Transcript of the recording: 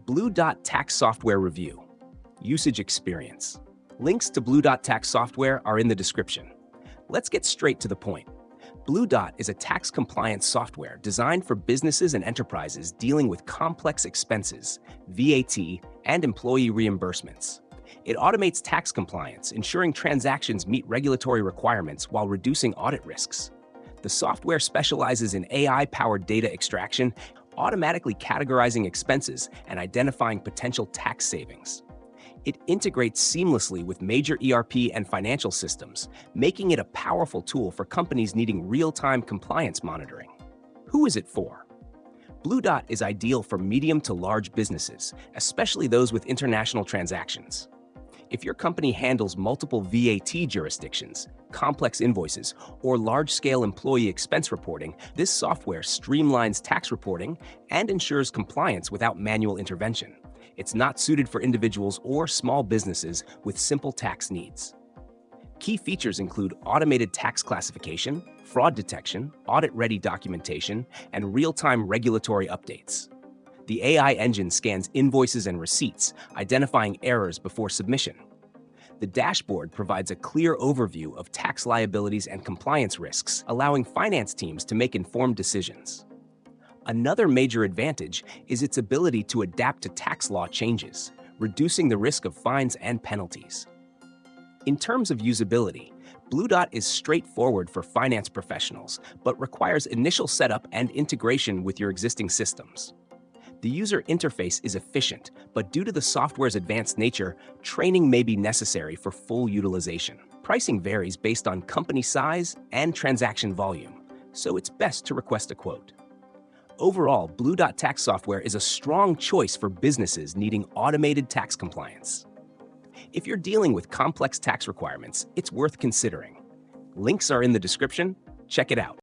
Blue Dot Tax Software Review. Usage Experience. Links to Blue Dot Tax Software are in the description. Let's get straight to the point. Blue Dot is a tax compliance software designed for businesses and enterprises dealing with complex expenses, VAT, and employee reimbursements. It automates tax compliance, ensuring transactions meet regulatory requirements while reducing audit risks. The software specializes in AI-powered data extraction, automatically categorizing expenses and identifying potential tax savings. It integrates seamlessly with major ERP and financial systems, making it a powerful tool for companies needing real-time compliance monitoring. Who is it for? Blue Dot is ideal for medium to large businesses, especially those with international transactions. If your company handles multiple VAT jurisdictions, complex invoices, or large-scale employee expense reporting, this software streamlines tax reporting and ensures compliance without manual intervention. It's not suited for individuals or small businesses with simple tax needs. Key features include automated tax classification, fraud detection, audit-ready documentation, and real-time regulatory updates. The AI engine scans invoices and receipts, identifying errors before submission. The dashboard provides a clear overview of tax liabilities and compliance risks, allowing finance teams to make informed decisions. Another major advantage is its ability to adapt to tax law changes, reducing the risk of fines and penalties. In terms of usability, Blue Dot is straightforward for finance professionals, but requires initial setup and integration with your existing systems. The user interface is efficient, but due to the software's advanced nature, training may be necessary for full utilization. Pricing varies based on company size and transaction volume, so it's best to request a quote. Overall, Blue Dot Tax Software is a strong choice for businesses needing automated tax compliance. If you're dealing with complex tax requirements, it's worth considering. Links are in the description. Check it out.